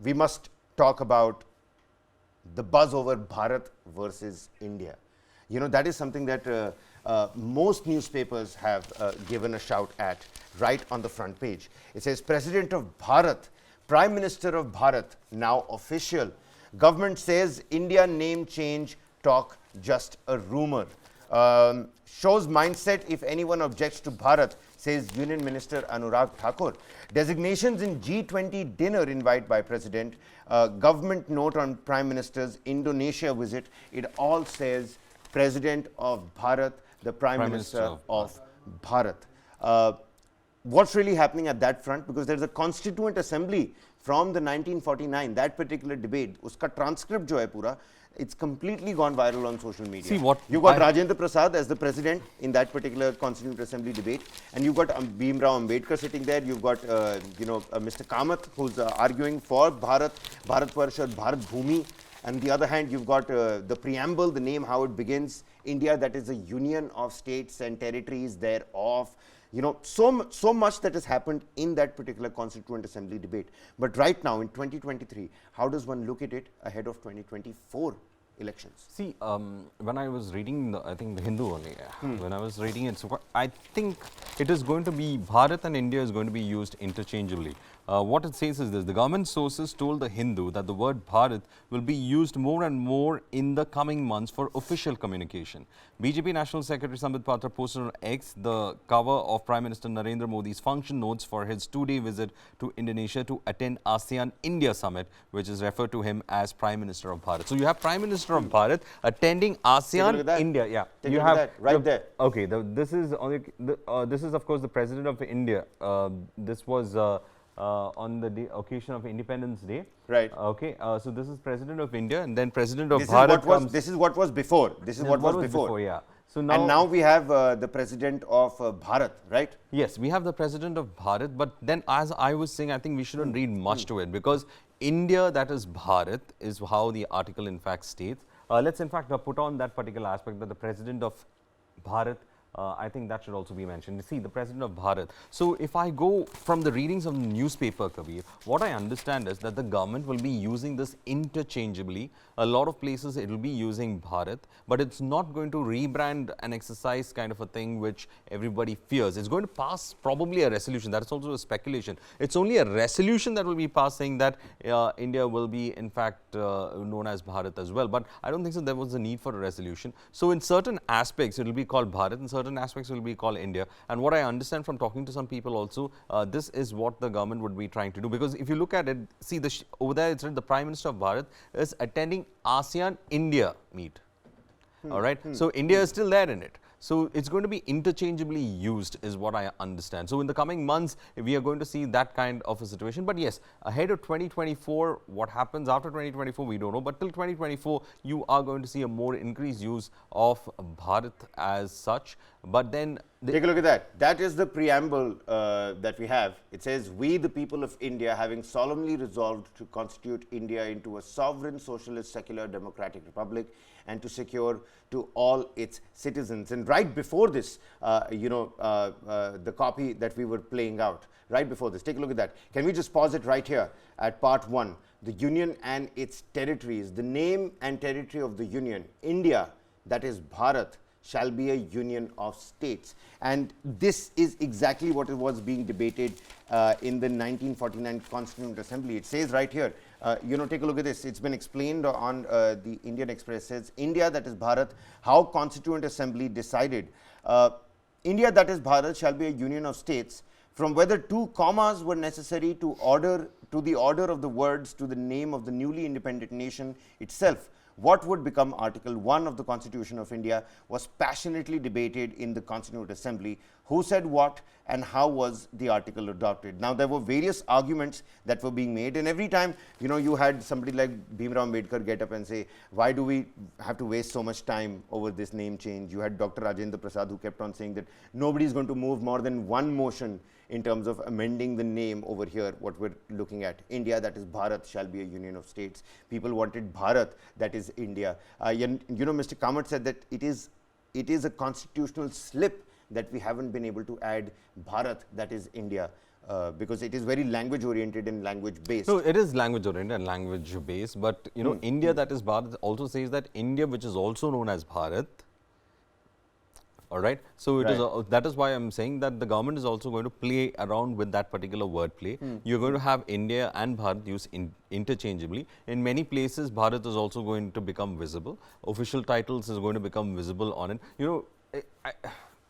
we must talk about the buzz over Bharat versus India. You know, that is something that most newspapers have given a shout at right on the front page. It says, President of Bharat, Prime Minister of Bharat, now official. Government says India name change talk just a rumor. Shows mindset if anyone objects to Bharat, says Union Minister Anurag Thakur. Designations in G20 dinner invite by President. Government note on Prime Minister's Indonesia visit. It all says President of Bharat, the Prime Minister of Bharat. What's really happening at that front? Because there's a Constituent Assembly from the 1949, that particular debate, uska transcript jo hai pura, it's completely gone viral on social media. See what you got Rajendra Prasad as the president in that particular Constituent Assembly debate, and you've got Bhimrao Ambedkar sitting there. You've got Mr. Kamath, who's arguing for Bharat, Bharat Parshad, Bharat Bhumi. And on the other hand, you've got the preamble, the name, how it begins, India, that is a union of states and territories thereof. You know, so much that has happened in that particular Constituent Assembly debate. But right now, in 2023, how does one look at it ahead of 2024 elections? See, when I was reading, I think the Hindu only, when I was reading it, so I think it is going to be, Bharat and India is going to be used interchangeably. What it says is this: the government sources told the Hindu that the word Bharat will be used more and more in the coming months for official communication. BJP National Secretary Sambit Patra posted on X the cover of Prime Minister Narendra Modi's function notes for his 2-day visit to Indonesia to attend ASEAN India Summit, which is referred to him as Prime Minister of Bharat. So you have Prime Minister of Bharat attending ASEAN India. Yeah, you have that right there. Okay, this is of course the President of India. This was on the occasion of Independence Day. Right. Okay. So this is President of India, and then President of Bharat. This is what was before. This is what was before. Yeah. So now we have the President of Bharat, right? Yes, we have the President of Bharat. But then, as I was saying, I think we shouldn't read much to it, because India, that is Bharat, is how the article in fact states. Let's in fact put on that particular aspect, that the President of Bharat. I think that should also be mentioned. See, the President of Bharat. So, if I go from the readings of the newspaper, Kabir, what I understand is that the government will be using this interchangeably. A lot of places it will be using Bharat, but it's not going to rebrand an exercise kind of a thing which everybody fears. It's going to pass probably a resolution. That's also a speculation. It's only a resolution that will be passed saying that India will be in fact known as Bharat as well. But I don't think so there was a need for a resolution. So, in certain aspects it will be called Bharat, in certain aspects will be called India. And what I understand from talking to some people also, this is what the government would be trying to do. Because if you look at it, see over there it's written the Prime Minister of Bharat is attending ASEAN India meet. All right. So India is still there in it. So it's going to be interchangeably used is what I understand. So in the coming months, we are going to see that kind of a situation. But yes, ahead of 2024, what happens after 2024, we don't know. But till 2024, you are going to see a more increased use of Bharat as such. But then take a look at that. That is the preamble that we have. It says, we the people of India, having solemnly resolved to constitute India into a sovereign, socialist, secular, democratic republic, and to secure to all its citizens. And right before this, the copy that we were playing out, right before this, take a look at that. Can we just pause it right here at part 1? The Union and its territories. The name and territory of the Union, India, that is Bharat, shall be a union of states. And this is exactly what was being debated in the 1949 Constituent Assembly. It says right here, take a look at this. It's been explained on the Indian Express. It says, India, that is Bharat, how Constituent Assembly decided. India, that is Bharat, shall be a union of states, from whether 2 commas were necessary to the order of the words to the name of the newly independent nation itself. What would become Article 1 of the Constitution of India was passionately debated in the Constituent Assembly. Who said what and how was the article adopted? Now, there were various arguments that were being made, and every time, you had somebody like Bhimrao Ambedkar get up and say, why do we have to waste so much time over this name change? You had Dr. Rajendra Prasad who kept on saying that nobody is going to move more than one motion in terms of amending the name over here, what we're looking at. India, that is Bharat, shall be a union of states. People wanted Bharat, that is India. Mr. Kamath said that it is a constitutional slip that we haven't been able to add Bharat, that is India, because it is very language oriented and language based. No, it is language oriented and language based, but you know, India that is Bharat also says that India, which is also known as Bharat, all right. So it is that is why I'm saying that the government is also going to play around with that particular wordplay. You're going to have India and Bharat used interchangeably. In many places, Bharat is also going to become visible. Official titles is going to become visible on it. You know,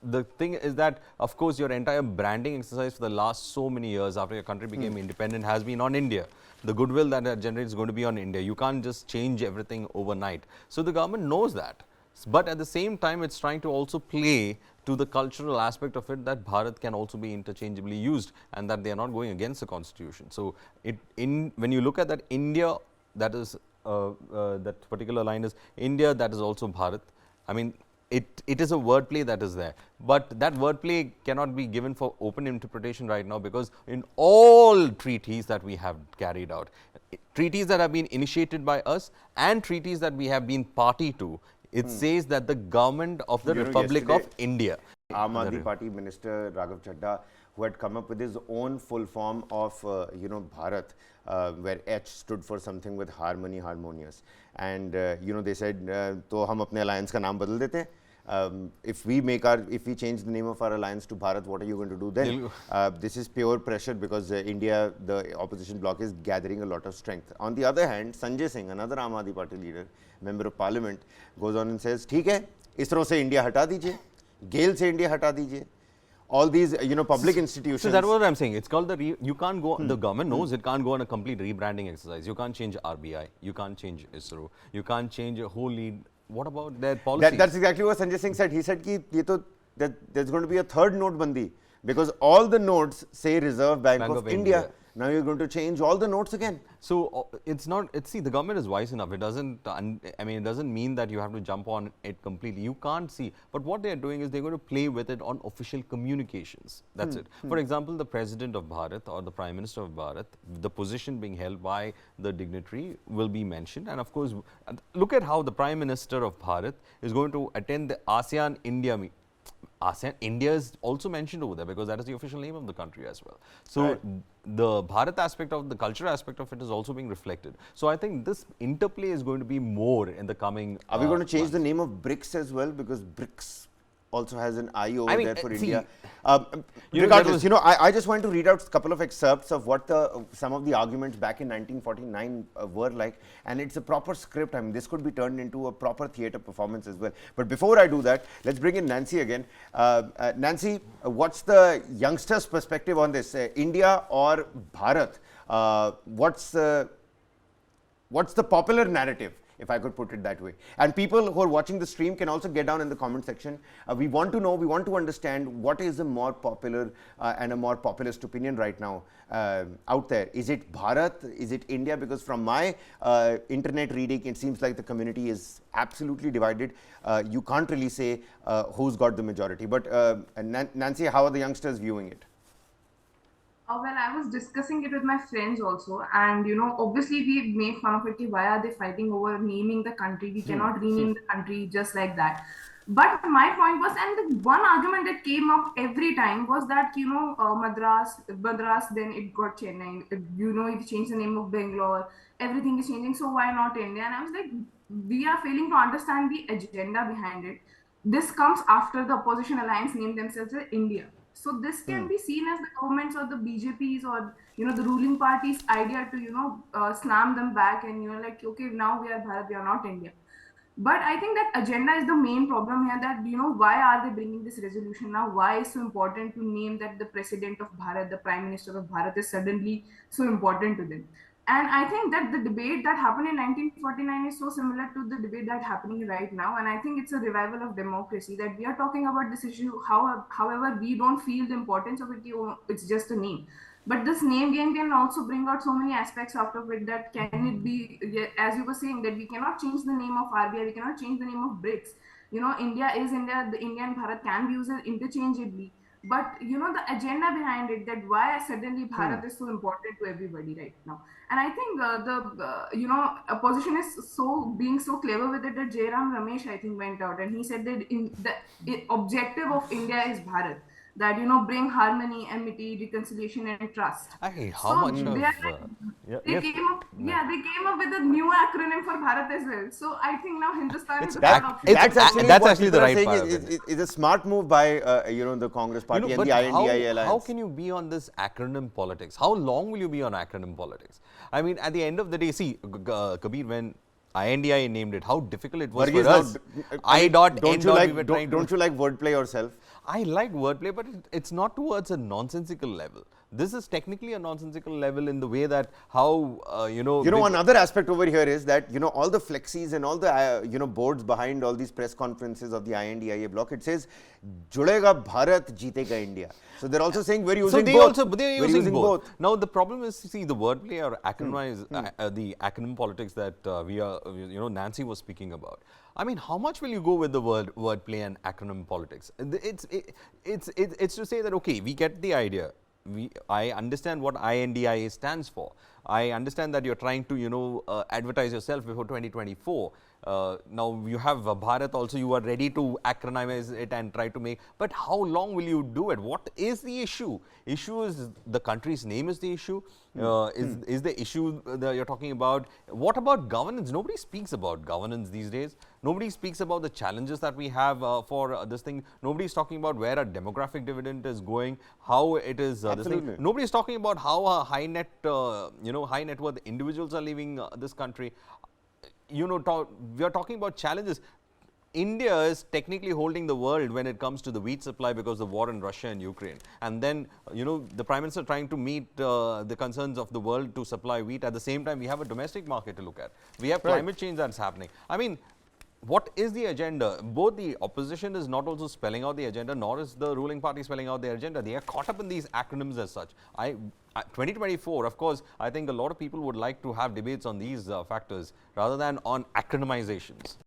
the thing is that, of course, your entire branding exercise for the last so many years after your country became independent has been on India. The goodwill that it generates is going to be on India. You can't just change everything overnight. So the government knows that. But at the same time, it's trying to also play to the cultural aspect of it that Bharat can also be interchangeably used and that they are not going against the constitution. So when you look at that India, that is that particular line is India, that is also Bharat. I mean, it is a wordplay that is there, but that wordplay cannot be given for open interpretation right now, because in all treaties that we have carried out, treaties that have been initiated by us and treaties that we have been party to, it says that the government of the Republic of India. Aam Aadmi Party Minister Raghav Chadha, who had come up with his own full form of, Bharat, where H stood for something with harmony, harmonious. And, they said, to hum apne alliance ka naam badal dete hain. If we change the name of our alliance to Bharat, what are you going to do then? This is pure pressure, because India, the opposition bloc, is gathering a lot of strength. On the other hand, Sanjay Singh, another Aam Aadmi Party leader, member of parliament, goes on and says, ठीक है, ISRO से India हटा दीजिए, GAIL से India हटा दीजिए. All these, public institutions. So that's what I'm saying. It's called you can't go, the government knows it can't go on a complete rebranding exercise. You can't change RBI, you can't change ISRO, you can't change a whole lead. What about their policies? That's exactly what Sanjay Singh said. He said that there's going to be a third note bandi, because all the notes say Reserve Bank of India. Now you're going to change all the notes again. So it's not. See, the government is wise enough. It doesn't. It doesn't mean that you have to jump on it completely. You can't see. But what they are doing is they're going to play with it on official communications. That's it. For example, the President of Bharat or the Prime Minister of Bharat, the position being held by the dignitary will be mentioned. And of course, look at how the Prime Minister of Bharat is going to attend the ASEAN India meeting. ASEAN, India is also mentioned over there, because that is the official name of the country as well. So the Bharat aspect of the cultural aspect of it is also being reflected. So I think this interplay is going to be more in the coming. Are we going to change the name of BRICS as well, because BRICS also has an I over there for India? Regardless, I just want to read out a couple of excerpts of what some of the arguments back in 1949 were like, and it's a proper script. I mean, this could be turned into a proper theatre performance as well. But before I do that, let's bring in Nancy again. Nancy, what's the youngsters' perspective on this? India or Bharat? What's the popular narrative, if I could put it that way? And people who are watching the stream can also get down in the comment section. We want to know, we want to understand what is a more popular and a more populist opinion right now out there. Is it Bharat? Is it India? Because from my internet reading, it seems like the community is absolutely divided. You can't really say who's got the majority. But Nancy, how are the youngsters viewing it? Well, I was discussing it with my friends also, and obviously we make fun of it. Why are they fighting over naming the country? We cannot rename the country just like that. But my point was, and the one argument that came up every time was that Madras, then it got Chennai. If you change the name of Bangalore, everything is changing. So why not India? And I was like, we are failing to understand the agenda behind it. This comes after the opposition alliance named themselves as India. So this can be seen as the government's or the BJP's or the ruling party's idea to slam them back and like, okay, now we are Bharat, we are not India. But I think that agenda is the main problem here, that why are they bringing this resolution now? Why is so important to name that the President of Bharat, the Prime Minister of Bharat, is suddenly so important to them? And I think that the debate that happened in 1949 is so similar to the debate that's happening right now. And I think it's a revival of democracy, that we are talking about this issue. However, we don't feel the importance of it. It's just a name. But this name game can also bring out so many aspects out of it, that can it be, as you were saying, that we cannot change the name of RBI, we cannot change the name of BRICS. India is India, the India and Bharat can be used interchangeably. but you know the agenda behind it, that why suddenly Bharat is so important to everybody right now. And I think the you know opposition is so being so clever with it, that Jairam Ramesh I think went out and he said that in the objective of India is Bharat, that you know bring harmony, amity, reconciliation, and trust. I how So much they of are like, they yes, came up, yeah, they came up with a new acronym for Bharat as well. So I think now Hindustan is It's the That third option. that's actually that's what actually people the are right saying part of is a smart move by the Congress You Party know, and but the INDIA how alliance. can you be on this acronym politics? How long will you be on acronym politics? I mean, at the end of the day, see, Kabir, when INDIA named it, how difficult it was for Varghese, us. I dot, N don't you dot, like we were trying to. don't you like wordplay yourself? I like wordplay, but it's not towards a nonsensical level. This is technically a nonsensical level in the way that how, Another aspect over here is that, all the flexis and all the, boards behind all these press conferences of the INDIA bloc, it says, Judega Bharat, Jeetega India. So they're also saying we're using both. They're We're using both. Now the problem is, see, the wordplay or acronym the acronym politics that Nancy was speaking about. I mean, how much will you go with the wordplay and acronym politics? It's to say that, okay, we get the idea. I understand what INDIA stands for. I understand that you're trying to, advertise yourself before 2024. Now you have Bharat also, you are ready to acronymize it and try to make, but how long will you do it? What is the issue? Issue is the country's name is the issue. Is the issue that you're talking about? What about governance? Nobody speaks about governance these days. Nobody speaks about the challenges that we have for this thing. Nobody is talking about where our demographic dividend is going, how it is this thing. Nobody is talking about how high net worth individuals are leaving this country. We are talking about challenges. India is technically holding the world when it comes to the wheat supply because of the war in Russia and Ukraine. And then, the Prime Minister trying to meet the concerns of the world to supply wheat. At the same time, we have a domestic market to look at. We have climate change that's happening. I mean, what is the agenda? Both the opposition is not also spelling out the agenda, nor is the ruling party spelling out their agenda. They are caught up in these acronyms as such. 2024, of course, I think a lot of people would like to have debates on these factors rather than on acronymizations.